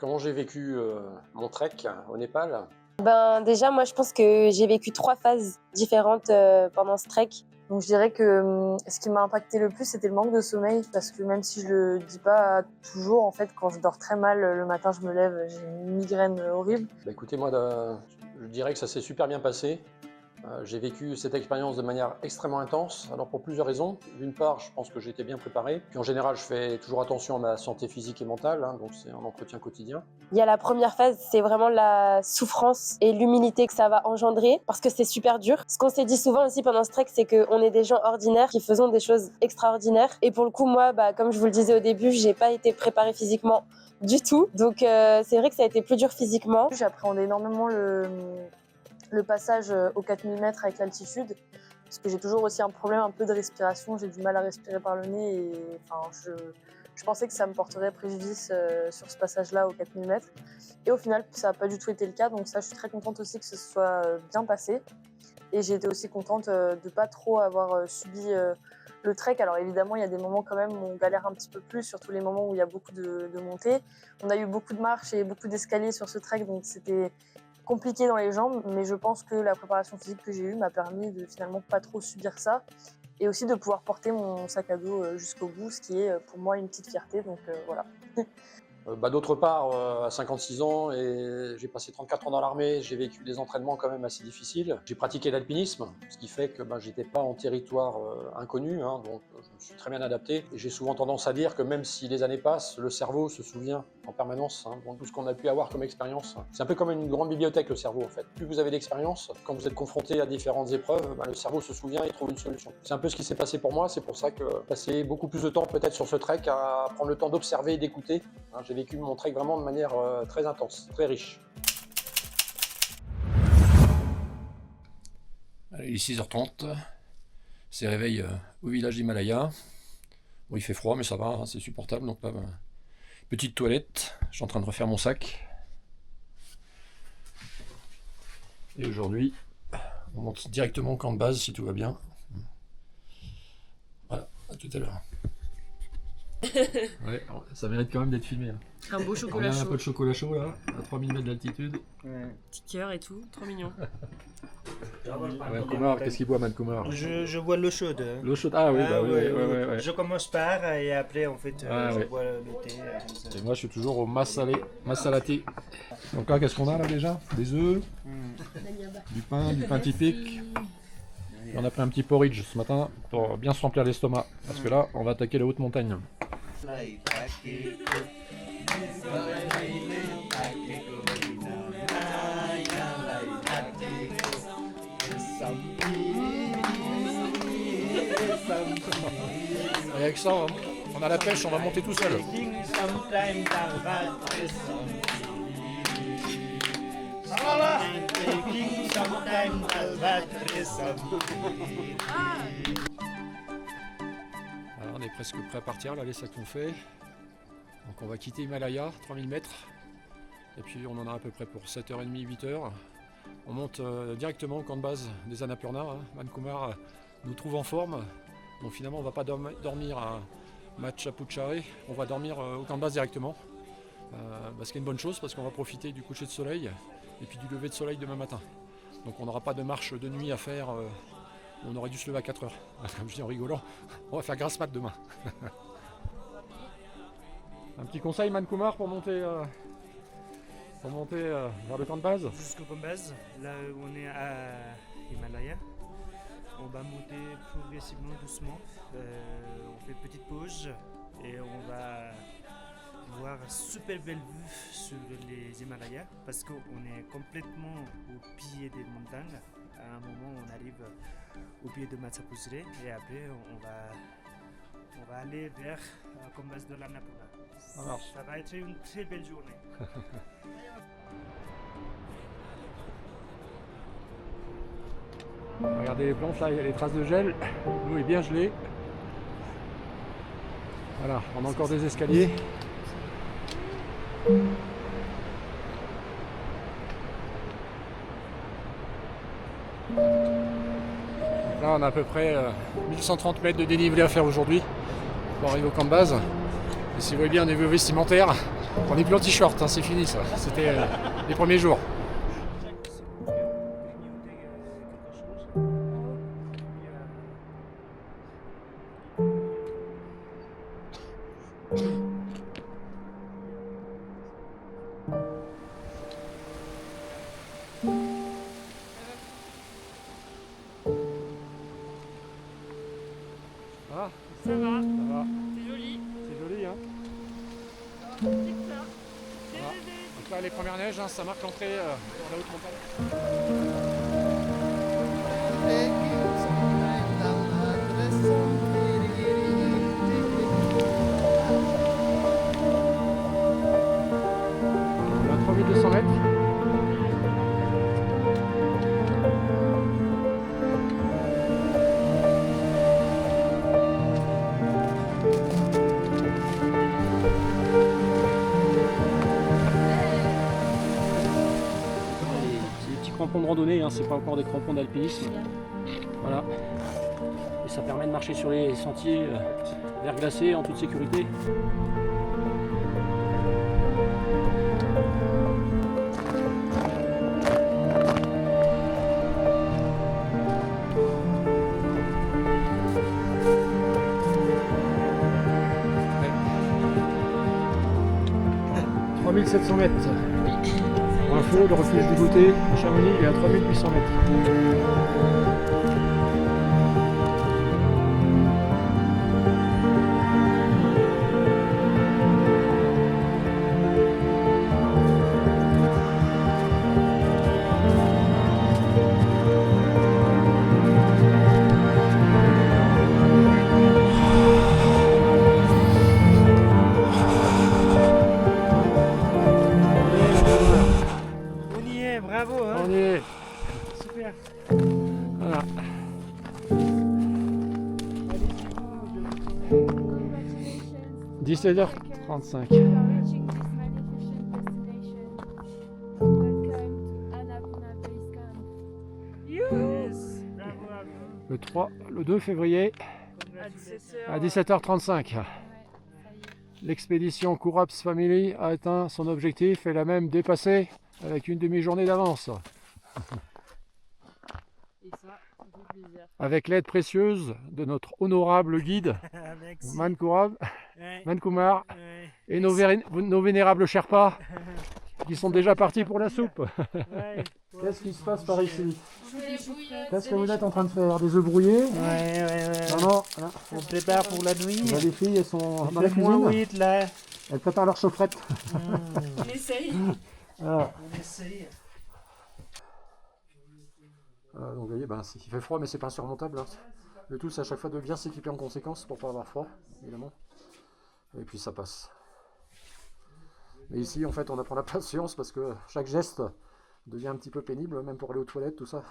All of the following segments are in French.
Comment j'ai vécu mon trek au Népal? Déjà, moi, je pense que j'ai vécu 3 phases différentes pendant ce trek. Donc, je dirais que ce qui m'a impacté le plus, c'était le manque de sommeil. Parce que même si je le dis pas toujours, en fait, quand je dors très mal, le matin, je me lève, j'ai une migraine horrible. Écoutez, moi, je dirais que ça s'est super bien passé. J'ai vécu cette expérience de manière extrêmement intense, alors pour plusieurs raisons. D'une part, je pense que j'étais bien préparé. Puis en général, je fais toujours attention à ma santé physique et mentale, donc c'est un entretien quotidien. Il y a la première phase, c'est vraiment la souffrance et l'humilité que ça va engendrer, parce que c'est super dur. Ce qu'on s'est dit souvent aussi pendant ce trek, c'est qu'on est des gens ordinaires qui faisons des choses extraordinaires. Et pour le coup, moi, comme je vous le disais au début, j'ai pas été préparée physiquement du tout. Donc c'est vrai que ça a été plus dur physiquement. J'appréhendais énormément le passage aux 4000 mètres avec l'altitude, parce que j'ai toujours aussi un problème un peu de respiration, j'ai du mal à respirer par le nez et je pensais que ça me porterait préjudice sur ce passage-là aux 4000 mètres. Et au final, ça n'a pas du tout été le cas, donc ça, je suis très contente aussi que ce soit bien passé. Et j'ai été aussi contente de ne pas trop avoir subi le trek. Alors évidemment, il y a des moments quand même où on galère un petit peu plus, surtout les moments où il y a beaucoup de montées. On a eu beaucoup de marches et beaucoup d'escaliers sur ce trek, donc c'était compliqué dans les jambes, mais je pense que la préparation physique que j'ai eue m'a permis de finalement pas trop subir ça et aussi de pouvoir porter mon sac à dos jusqu'au bout, ce qui est pour moi une petite fierté, donc voilà. D'autre part, à 56 ans, et j'ai passé 34 ans dans l'armée, j'ai vécu des entraînements quand même assez difficiles. J'ai pratiqué l'alpinisme, ce qui fait que j'étais pas en territoire inconnu, donc je me suis très bien adapté. Et j'ai souvent tendance à dire que même si les années passent, le cerveau se souvient en permanence, donc tout ce qu'on a pu avoir comme expérience. C'est un peu comme une grande bibliothèque, le cerveau en fait. Plus vous avez d'expérience, quand vous êtes confronté à différentes épreuves, le cerveau se souvient et trouve une solution. C'est un peu ce qui s'est passé pour moi, c'est pour ça que passer beaucoup plus de temps peut-être sur ce trek à prendre le temps d'observer et d'écouter. J'ai vécu mon trek vraiment de manière très intense, très riche. Allez, il est 6h30, c'est réveil au village d'Himalaya. Bon, il fait froid, mais ça va, c'est supportable. Donc là, petite toilette, je suis en train de refaire mon sac. Et aujourd'hui, on monte directement au camp de base si tout va bien. Voilà, à tout à l'heure. Ouais, ça mérite quand même d'être filmé. Un beau chocolat Regarde chaud. un peu de chocolat chaud là, à 3000 mètres d'altitude. Petit cœur et tout, trop mignon. Mankumar, qu'est-ce qu'il boit Mankumar? Je bois l'eau chaude. L'eau chaude, ah oui, ouais. Je commence par et après en fait je bois le thé. Et moi je suis toujours au masalaté. Donc là qu'est-ce qu'on a là déjà? Des œufs, du pain typique. Et on a pris un petit porridge ce matin pour bien se remplir l'estomac. Parce que là on va attaquer la haute montagne. Et avec ça, on a la pêche, on va monter tout seul. Alors on est presque prêt à partir, là les sacs sont faits. Donc on va quitter Himalaya, 3000 mètres. Et puis on en a à peu près pour 7h30, 8h. On monte directement au camp de base des Annapurna. Mankumar nous trouve en forme. Donc finalement on ne va pas dormir à Machapuchare, on va dormir au camp de base directement. Ce qui est une bonne chose parce qu'on va profiter du coucher de soleil et puis du lever de soleil demain matin. Donc on n'aura pas de marche de nuit à faire, on aurait dû se lever à 4h. Comme je dis en rigolant, on va faire grasse mat demain. Un petit conseil Mankumar pour monter vers le camp de base? Jusqu'au camp de base, là on est à Himalaya. On va monter progressivement, doucement. On fait petite pause et on va voir super belle vue sur les Himalayas parce qu'on est complètement au pied des montagnes. À un moment, on arrive au pied de Matsapusre et après, on va aller vers le camp de base de l'Annapurna. Ça va être une très belle journée. Regardez les planches là, il y a les traces de gel, l'eau est bien gelée. Voilà, on a encore des escaliers. Donc là on a à peu près 1130 mètres de dénivelé à faire aujourd'hui pour arriver au camp de base. Et si vous voyez bien au niveau vestimentaire, On n'est plus en t-shirt, hein, c'est fini ça. C'était les premiers jours. Ah, Ça va, ça va. c'est joli. C'est joli, hein. Petite fleur. Voilà. Donc là, les premières neiges, hein, ça marque l'entrée dans la haute montagne. On a 3200 mètres. C'est des petits crampons de randonnée, hein, c'est pas encore des crampons d'alpinisme. Voilà. Et ça permet de marcher sur les sentiers verglacés en toute sécurité. Ouais. 3700 mètres. Pour info, le refuge du goûter à Chamonix est à 3800 mètres. On y est, bravo, hein. On y est. Super. Voilà. Congratulations. 17h35. You are reaching this magnificent destination. Welcome to Annapurna Base Camp. Yes. Bravo à vous. Le 2 février à 17h35. Ouais, ça y est. L'expédition Kouraps Family a atteint son objectif et l'a même dépassé avec une demi-journée d'avance. Et ça fait plaisir. Avec l'aide précieuse de notre honorable guide, Merci. Man Kumar, Ouais. et nos vénérables Sherpas qui sont déjà partis pour la soupe. Ouais. Qu'est-ce qui se passe par ici? Qu'est-ce Qu'est-ce que vous êtes en train de faire? Des œufs brouillés? Ouais. Non, voilà. On prépare pour la nuit. Là, les filles, elles sont dans la Il fait moins cuisine. 8 là. Elles préparent leur chaufferette. On essaye. Voilà. On essaye. Donc vous voyez, il fait froid mais c'est pas insurmontable. Hein. Le tout c'est à chaque fois de bien s'équiper en conséquence pour pas avoir froid, évidemment. Et puis ça passe. Mais ici en fait on apprend la patience parce que chaque geste devient un petit peu pénible, même pour aller aux toilettes, tout ça.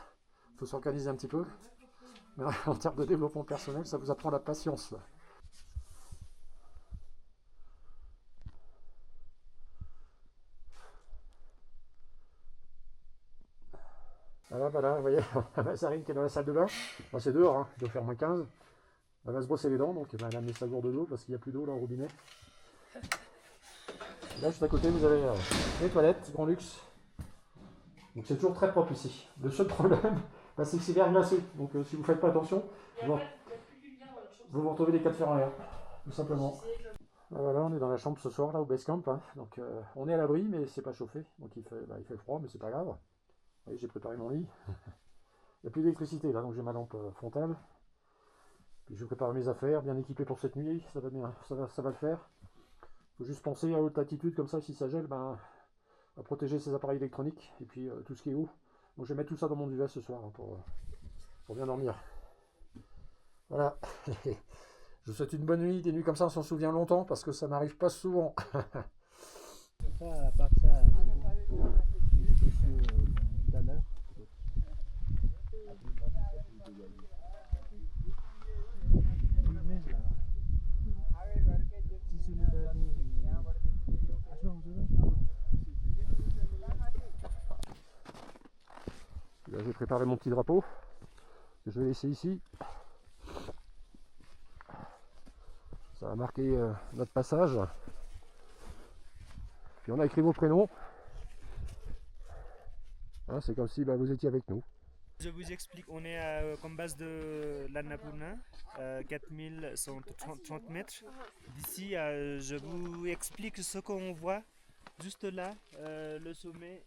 Il faut s'organiser un petit peu. Mais en termes de développement personnel, ça vous apprend la patience. Là. Voilà, vous voyez, Mazarine qui est dans la salle de bain. Bon, c'est dehors, hein, il doit faire moins 15. Elle va se brosser les dents, donc elle a mis sa gourde d'eau parce qu'il n'y a plus d'eau là au robinet. Là, juste à côté, vous avez les toilettes, grand luxe. Donc c'est toujours très propre ici. Le seul problème, c'est que c'est verglacé. Donc si vous ne faites pas attention, vous vous retrouvez des cas de fer en l'air, tout simplement. Voilà, on est dans la chambre ce soir, là, au base camp. Hein. Donc on est à l'abri, mais c'est pas chauffé. Donc il fait froid, mais c'est pas grave. Vous voyez, j'ai préparé mon lit. Il n'y a plus d'électricité là, donc j'ai ma lampe frontale. Puis je prépare mes affaires, bien équipé pour cette nuit, ça va bien, ça va le faire. Il faut juste penser à haute altitude, comme ça, si ça gèle, à protéger ses appareils électroniques et puis tout ce qui est haut. Donc je vais mettre tout ça dans mon duvet ce soir hein, pour bien dormir. Voilà. Je vous souhaite une bonne nuit, des nuits comme ça on s'en souvient longtemps parce que ça n'arrive pas souvent. À part ça, tout à l'heure. Là, j'ai préparé mon petit drapeau que je vais laisser ici. Ça va marquer notre passage. Puis on a écrit vos prénoms. Hein, c'est comme si vous étiez avec nous. Je vous explique, on est comme base de l'Annapurna, 4130 mètres. D'ici, je vous explique ce qu'on voit. Juste là, le sommet,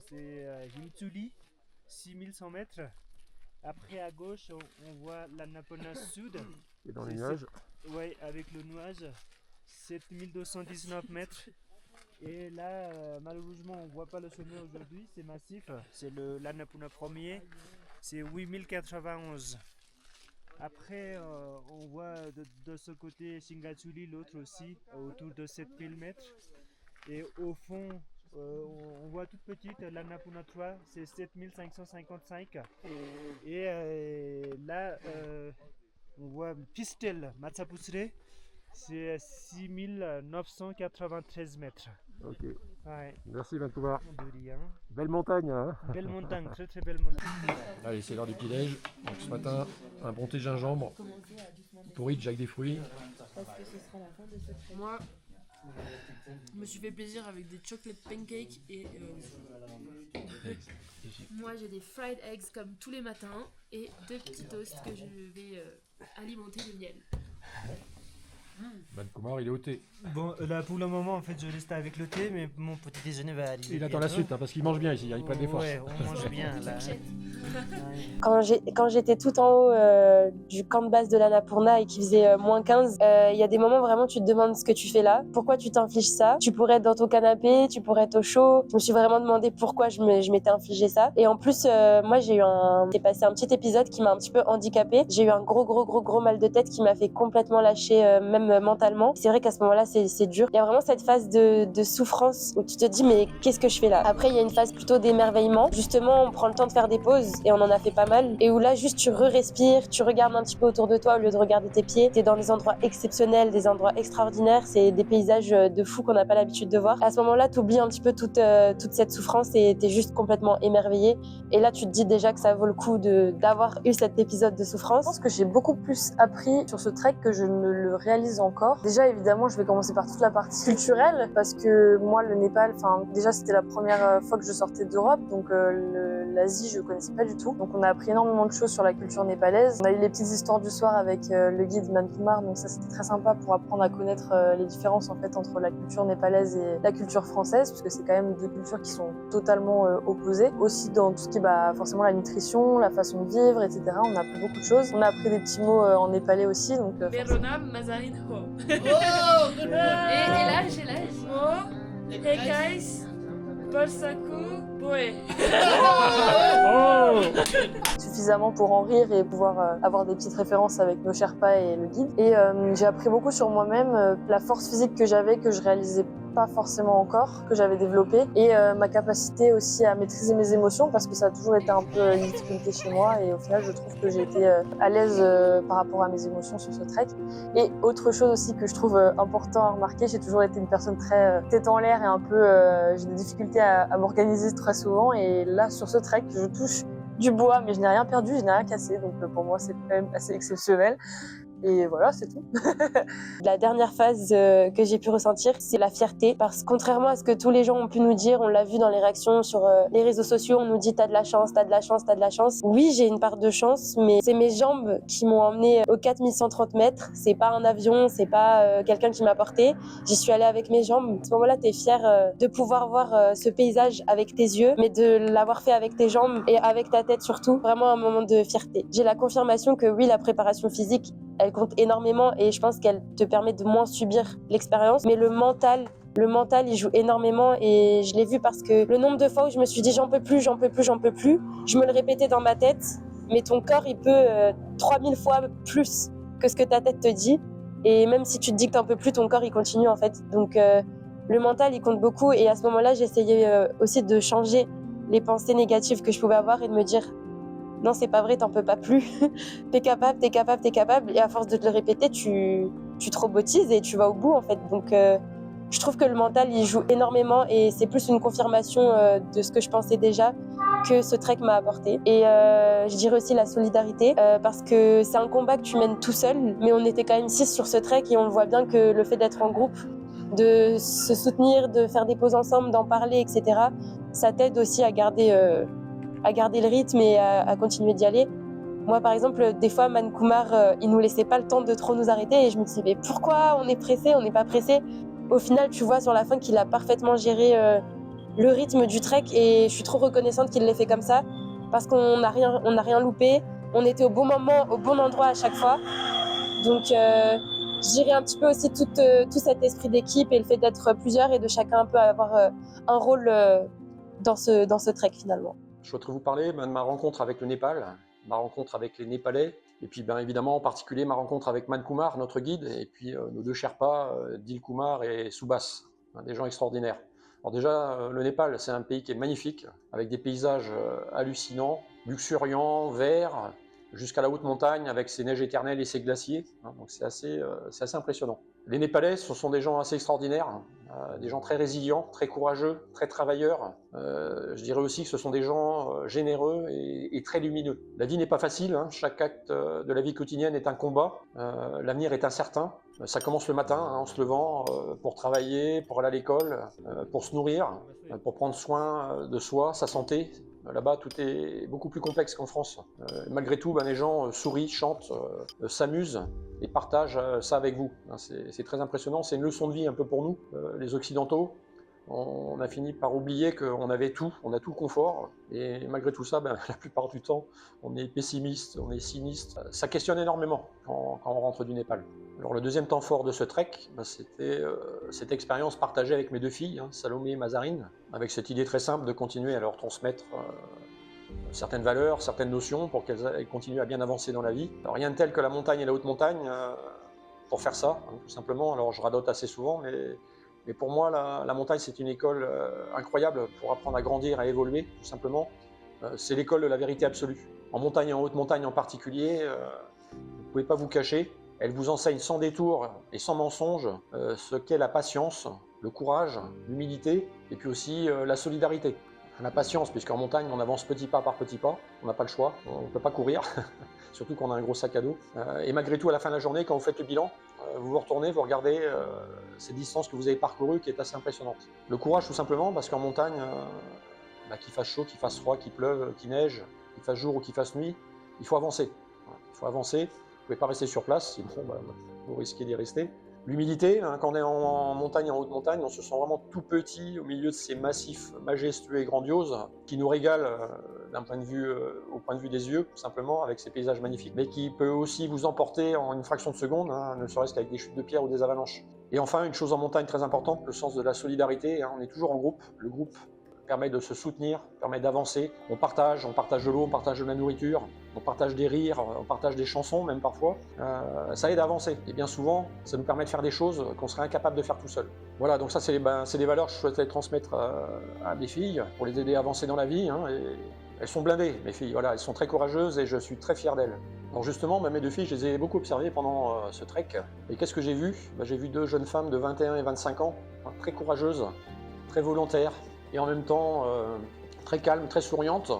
c'est Himtsuli, 6100 mètres. Après, à gauche, on voit l'Annapurna Sud. Et dans les nuages. Oui, avec le nuage, 7219 mètres. Et là, malheureusement, on ne voit pas le sommet aujourd'hui, c'est massif. C'est l'Annapurna premier, c'est 8091. Après, on voit de ce côté Shingatsuli, l'autre aussi, autour de 7000 mètres. Et au fond, on voit toute petite, l'Annapurna 3, c'est 7555. Et là, on voit Pistel, Matsapusre, c'est 6993 mètres. Ok. Ouais. Merci Vancouver. De rien. Belle montagne, hein. Belle montagne, très très belle montagne. Allez, c'est l'heure du petit-déj. Donc ce matin, un bon thé gingembre, porridge avec des fruits. Moi, je me suis fait plaisir avec des chocolate pancakes et moi j'ai des fried eggs comme tous les matins et 2 petits toasts que je vais alimenter de miel. Kumar, il est au thé. Bon, là pour le moment, en fait, je reste avec le thé, mais mon petit déjeuner va arriver. Il attend la suite, parce qu'il mange bien ici, il prend des forces. Ouais, on mange bien là. Quand j'étais tout en haut du camp de base de l'Annapurna et qu'il faisait moins 15, il y a des moments vraiment tu te demandes ce que tu fais là, pourquoi tu t'infliges ça. Tu pourrais être dans ton canapé, tu pourrais être au chaud. Je me suis vraiment demandé pourquoi je m'étais infligé ça. Et en plus, moi j'ai passé un petit épisode qui m'a un petit peu handicapée. J'ai eu un gros mal de tête qui m'a fait complètement lâcher, même mentalement. C'est vrai qu'à ce moment-là, c'est dur. Il y a vraiment cette phase de souffrance où tu te dis mais qu'est-ce que je fais là. Après, il y a une phase plutôt d'émerveillement. Justement, on prend le temps de faire des pauses et on en a fait pas mal. Et où là, juste tu respires, tu regardes un petit peu autour de toi au lieu de regarder tes pieds. T'es dans des endroits exceptionnels, des endroits extraordinaires. C'est des paysages de fou qu'on n'a pas l'habitude de voir. À ce moment-là, t'oublies un petit peu toute cette souffrance et t'es juste complètement émerveillé. Et là, tu te dis déjà que ça vaut le coup d'avoir eu cet épisode de souffrance. Je pense que j'ai beaucoup plus appris sur ce trek que je ne le réalise encore. Déjà, évidemment, je vais commencer par toute la partie culturelle parce que moi, le Népal, déjà, c'était la première fois que je sortais d'Europe, donc l'Asie, je connaissais pas du tout. Donc, on a appris énormément de choses sur la culture népalaise. On a eu les petites histoires du soir avec le guide Kumar, donc ça, c'était très sympa pour apprendre à connaître les différences en fait entre la culture népalaise et la culture française, parce que c'est quand même deux cultures qui sont totalement opposées. Aussi dans tout ce qui est forcément la nutrition, la façon de vivre, etc. On a appris beaucoup de choses. On a appris des petits mots en népalais aussi, donc. Veronam Mazarin Ho. Et l'âge, Hekais, Polsaku, Boé. Suffisamment pour en rire et pouvoir avoir des petites références avec nos Sherpas et le guide. Et j'ai appris beaucoup sur moi-même, la force physique que j'avais, que je réalisais pas forcément encore, que j'avais développée, et ma capacité aussi à maîtriser mes émotions, parce que ça a toujours été un peu une difficulté chez moi, et au final je trouve que j'ai été à l'aise par rapport à mes émotions sur ce trek. Et autre chose aussi que je trouve important à remarquer, j'ai toujours été une personne très tête en l'air et un peu j'ai des difficultés à m'organiser très souvent, et là sur ce trek je touche du bois, mais je n'ai rien perdu, je n'ai rien cassé, donc pour moi c'est quand même assez exceptionnel. Et voilà, c'est tout. La dernière phase que j'ai pu ressentir, c'est la fierté. Parce que contrairement à ce que tous les gens ont pu nous dire, on l'a vu dans les réactions sur les réseaux sociaux, on nous dit t'as de la chance, t'as de la chance, t'as de la chance. Oui, j'ai une part de chance, mais c'est mes jambes qui m'ont emmené aux 4130 mètres. C'est pas un avion, c'est pas quelqu'un qui m'a porté. J'y suis allée avec mes jambes. À ce moment-là, t'es fier de pouvoir voir ce paysage avec tes yeux, mais de l'avoir fait avec tes jambes et avec ta tête surtout. Vraiment un moment de fierté. J'ai la confirmation que oui, la préparation physique, elle compte énormément et je pense qu'elle te permet de moins subir l'expérience. Mais le mental, il joue énormément et je l'ai vu parce que le nombre de fois où je me suis dit j'en peux plus, j'en peux plus, j'en peux plus, je me le répétais dans ma tête, mais ton corps, il peut 3000 fois plus que ce que ta tête te dit. Et même si tu te dis que t'en peux plus, ton corps, il continue en fait. Donc le mental, il compte beaucoup et à ce moment-là, j'essayais aussi de changer les pensées négatives que je pouvais avoir et de me dire non, c'est pas vrai, t'en peux pas plus. T'es capable, t'es capable, t'es capable. Et à force de te le répéter, tu te robotises et tu vas au bout, en fait. Donc, je trouve que le mental, il joue énormément et c'est plus une confirmation de ce que je pensais déjà que ce trek m'a apporté. Et je dirais aussi la solidarité, parce que c'est un combat que tu mènes tout seul, mais on était quand même 6 sur ce trek et on voit bien que le fait d'être en groupe, de se soutenir, de faire des pauses ensemble, d'en parler, etc. Ça t'aide aussi à garder le rythme et à continuer d'y aller. Moi, par exemple, des fois, Man Kumar, il nous laissait pas le temps de trop nous arrêter et je me disais, mais pourquoi on est pressé, on n'est pas pressé? Au final, tu vois sur la fin qu'il a parfaitement géré le rythme du trek et je suis trop reconnaissante qu'il l'ait fait comme ça parce qu'on n'a rien loupé. On était au bon moment, au bon endroit à chaque fois. Donc, je dirais un petit peu aussi tout cet esprit d'équipe et le fait d'être plusieurs et de chacun un peu avoir un rôle dans ce trek finalement. Je souhaiterais vous parler de ma rencontre avec le Népal, ma rencontre avec les Népalais, et puis évidemment en particulier ma rencontre avec Man Kumar, notre guide, et puis nos deux Sherpas, Dil Kumar et Subhas, des gens extraordinaires. Alors déjà, le Népal, c'est un pays qui est magnifique, avec des paysages hallucinants, luxuriants, verts, jusqu'à la haute montagne, avec ses neiges éternelles et ses glaciers. Donc c'est assez impressionnant. Les Népalais, ce sont des gens assez extraordinaires, des gens très résilients, très courageux, très travailleurs. Je dirais aussi que ce sont des gens généreux et très lumineux. La vie n'est pas facile, chaque acte de la vie quotidienne est un combat, l'avenir est incertain. Ça commence le matin, en se levant, pour travailler, pour aller à l'école, pour se nourrir, pour prendre soin de soi, sa santé. Là-bas, tout est beaucoup plus complexe qu'en France. Malgré tout, les gens sourient, chantent, s'amusent et partagent ça avec vous. C'est très impressionnant, c'est une leçon de vie un peu pour nous, les Occidentaux. On a fini par oublier qu'on avait tout, on a tout le confort, et malgré tout ça, la plupart du temps, on est pessimiste, on est sinistre. Ça questionne énormément quand on rentre du Népal. Alors le deuxième temps fort de ce trek, c'était cette expérience partagée avec mes deux filles, Salomé et Mazarine, avec cette idée très simple de continuer à leur transmettre certaines valeurs, certaines notions pour qu'elles continuent à bien avancer dans la vie. Alors, rien de tel que la montagne et la haute montagne pour faire ça, tout simplement. Alors je radote assez souvent, mais pour moi, la montagne, c'est une école incroyable pour apprendre à grandir, à évoluer, tout simplement. C'est l'école de la vérité absolue. En montagne et en haute montagne en particulier, vous ne pouvez pas vous cacher. Elle vous enseigne sans détour et sans mensonge ce qu'est la patience, le courage, l'humilité et puis aussi la solidarité. La patience, puisqu'en montagne, on avance petit pas par petit pas, on n'a pas le choix, on ne peut pas courir, surtout quand on a un gros sac à dos. Et malgré tout, à la fin de la journée, quand vous faites le bilan, vous vous retournez, vous regardez cette distance que vous avez parcourue qui est assez impressionnante. Le courage, tout simplement, parce qu'en montagne, qu'il fasse chaud, qu'il fasse froid, qu'il pleuve, qu'il neige, qu'il fasse jour ou qu'il fasse nuit, il faut avancer. Il faut avancer. Vous ne pouvez pas rester sur place, sinon vous risquez d'y rester. L'humilité, quand on est en montagne, en haute montagne, on se sent vraiment tout petit au milieu de ces massifs majestueux et grandioses qui nous régalent d'un point de vue, au point de vue des yeux, tout simplement, avec ces paysages magnifiques, mais qui peut aussi vous emporter en une fraction de seconde, ne serait-ce qu'avec des chutes de pierre ou des avalanches. Et enfin, une chose en montagne très importante, le sens de la solidarité, on est toujours en groupe, le groupe permet de se soutenir, permet d'avancer. On partage de l'eau, on partage de la nourriture, on partage des rires, on partage des chansons même parfois. Ça aide à avancer. Et bien souvent, ça nous permet de faire des choses qu'on serait incapable de faire tout seul. Voilà, donc ça c'est des valeurs que je souhaiterais transmettre à mes filles pour les aider à avancer dans la vie. Et elles sont blindées, mes filles. Voilà, elles sont très courageuses et je suis très fier d'elles. Alors justement, mes deux filles, je les ai beaucoup observées pendant ce trek. Et qu'est-ce que j'ai vu? J'ai vu deux jeunes femmes de 21 et 25 ans, très courageuses, très volontaires, et en même temps très calmes, très souriantes,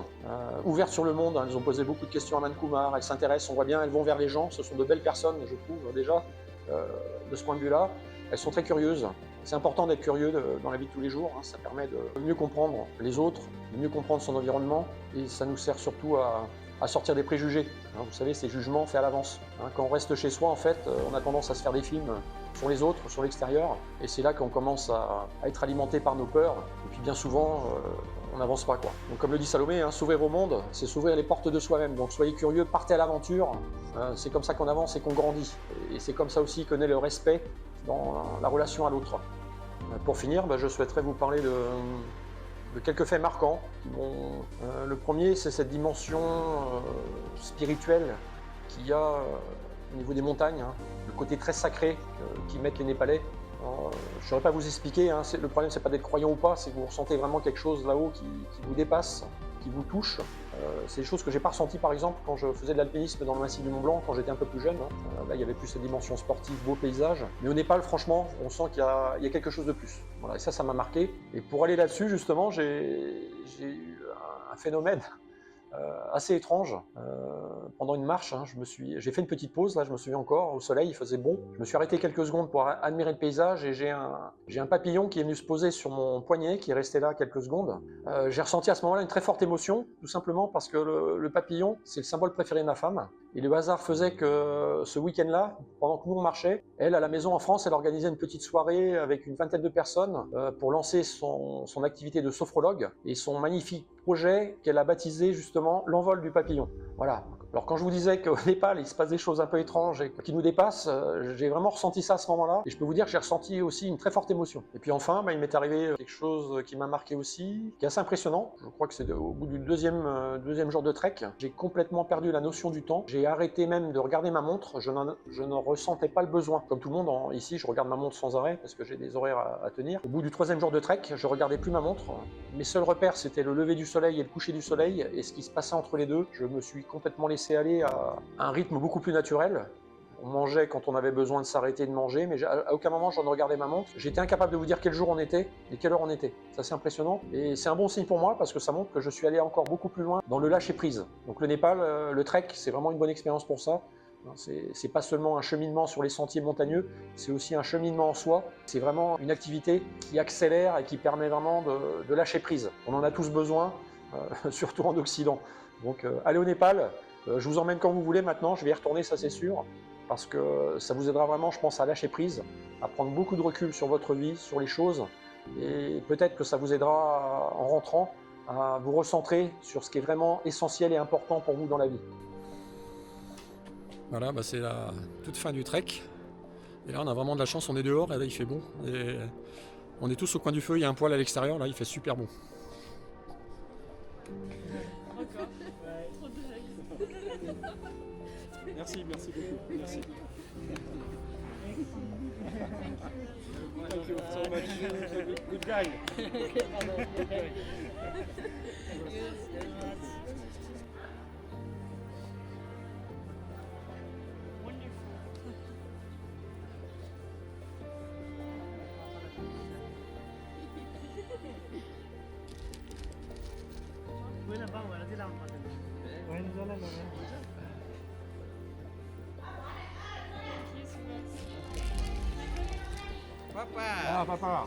ouvertes sur le monde. Elles ont posé beaucoup de questions à Man Kumar, elles s'intéressent, on voit bien, elles vont vers les gens. Ce sont de belles personnes, je trouve, déjà, de ce point de vue-là. Elles sont très curieuses. C'est important d'être curieux dans la vie de tous les jours. Ça permet de mieux comprendre les autres, de mieux comprendre son environnement, et ça nous sert surtout à sortir des préjugés. Vous savez, ces jugements faits à l'avance. Quand on reste chez soi, en fait, on a tendance à se faire des films sur les autres, sur l'extérieur, et c'est là qu'on commence à être alimenté par nos peurs, et puis bien souvent, on n'avance pas, quoi. Donc comme le dit Salomé, s'ouvrir au monde, c'est s'ouvrir les portes de soi-même. Donc soyez curieux, partez à l'aventure, c'est comme ça qu'on avance et qu'on grandit. Et c'est comme ça aussi qu'on ait le respect dans la relation à l'autre. Pour finir, je souhaiterais vous parler de quelques faits marquants. Le premier, c'est cette dimension spirituelle qu'il y a au niveau des montagnes, le côté très sacré qu'y mettent les Népalais. Je ne saurais pas vous expliquer, le problème c'est pas d'être croyant ou pas, c'est que vous ressentez vraiment quelque chose là-haut qui vous dépasse, qui vous touche. C'est des choses que j'ai pas ressenties par exemple quand je faisais de l'alpinisme dans le massif du Mont Blanc, quand j'étais un peu plus jeune. Là il y avait plus cette dimension sportive, beau paysage. Mais au Népal franchement, on sent qu'il y a quelque chose de plus. Voilà, et ça m'a marqué. Et pour aller là-dessus justement, j'ai eu un phénomène assez étrange. Pendant une marche, hein, j'ai fait une petite pause, là je me souviens encore, au soleil, il faisait bon. Je me suis arrêté quelques secondes pour admirer le paysage et j'ai un papillon qui est venu se poser sur mon poignet, qui est resté là quelques secondes. J'ai ressenti à ce moment-là une très forte émotion, tout simplement parce que le papillon, c'est le symbole préféré de ma femme. Et le hasard faisait que ce week-end-là, pendant que nous on marchait, elle, à la maison en France, elle organisait une petite soirée avec une vingtaine de personnes pour lancer son activité de sophrologue et son magnifique projet qu'elle a baptisé justement l'envol du papillon. Voilà. Alors quand je vous disais qu'au Népal, il se passe des choses un peu étranges et qui nous dépassent, j'ai vraiment ressenti ça à ce moment-là. Et je peux vous dire que j'ai ressenti aussi une très forte émotion. Et puis enfin, il m'est arrivé quelque chose qui m'a marqué aussi, qui est assez impressionnant. Je crois que c'est au bout du deuxième jour de trek, j'ai complètement perdu la notion du temps. J'ai arrêté même de regarder ma montre, je n'en ressentais pas le besoin. Comme tout le monde, ici, je regarde ma montre sans arrêt parce que j'ai des horaires à tenir. Au bout du 3e jour de trek, je regardais plus ma montre. Mes seuls repères, c'était le lever du soleil et le coucher du soleil. Et ce qui se passait entre les deux, je me suis complètement laissé aller à un rythme beaucoup plus naturel. On mangeait quand on avait besoin de s'arrêter de manger, mais à aucun moment j'en regardais ma montre. J'étais incapable de vous dire quel jour on était et quelle heure on était. C'est assez impressionnant et c'est un bon signe pour moi parce que ça montre que je suis allé encore beaucoup plus loin dans le lâcher-prise. Donc le Népal, le trek, c'est vraiment une bonne expérience pour ça. C'est pas seulement un cheminement sur les sentiers montagneux, c'est aussi un cheminement en soi. C'est vraiment une activité qui accélère et qui permet vraiment de lâcher prise. On en a tous besoin, surtout en Occident. Donc allez au Népal. Je vous emmène quand vous voulez maintenant, je vais y retourner, ça c'est sûr, parce que ça vous aidera vraiment, je pense, à lâcher prise, à prendre beaucoup de recul sur votre vie, sur les choses, et peut-être que ça vous aidera, en rentrant, à vous recentrer sur ce qui est vraiment essentiel et important pour vous dans la vie. Voilà, c'est la toute fin du trek. Et là, on a vraiment de la chance, on est dehors, et là, il fait bon. Et on est tous au coin du feu, il y a un poêle à l'extérieur, là, il fait super bon. Merci beaucoup. Merci. Thank you so much. Good guy. Ah, papa.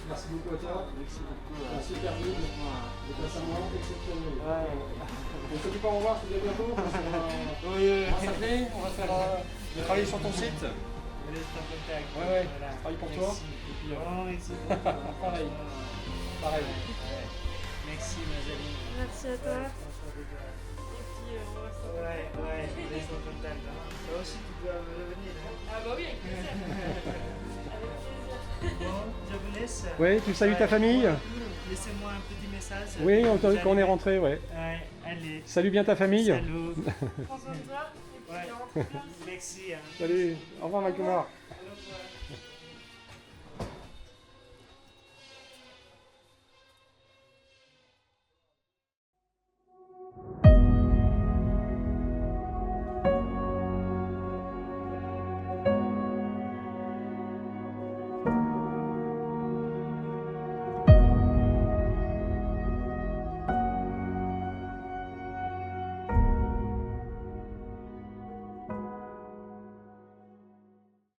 Merci beaucoup à toi. Un super guide. De passer un moment exceptionnel. On se dit pas au revoir, je te dis à bientôt. On va s'appeler, on va faire travailler sur ton site. Ouais, je travaille pour toi. Et puis, pareil. Merci ma Zaline. Merci à toi. Et puis on va ouais, ils sont contents. Toi aussi tu dois revenir. Ah bah oui, avec plaisir. Bon, je vous laisse. Oui, tu salues ta famille? Laissez-moi un petit message. Oui, quand on est rentré, ouais. Ouais, allez. Salut bien ta famille. Salut. Prends soin de toi. Et puis Ouais. on se revoit. Merci. Hein. Salut, au revoir Makumar. Au revoir.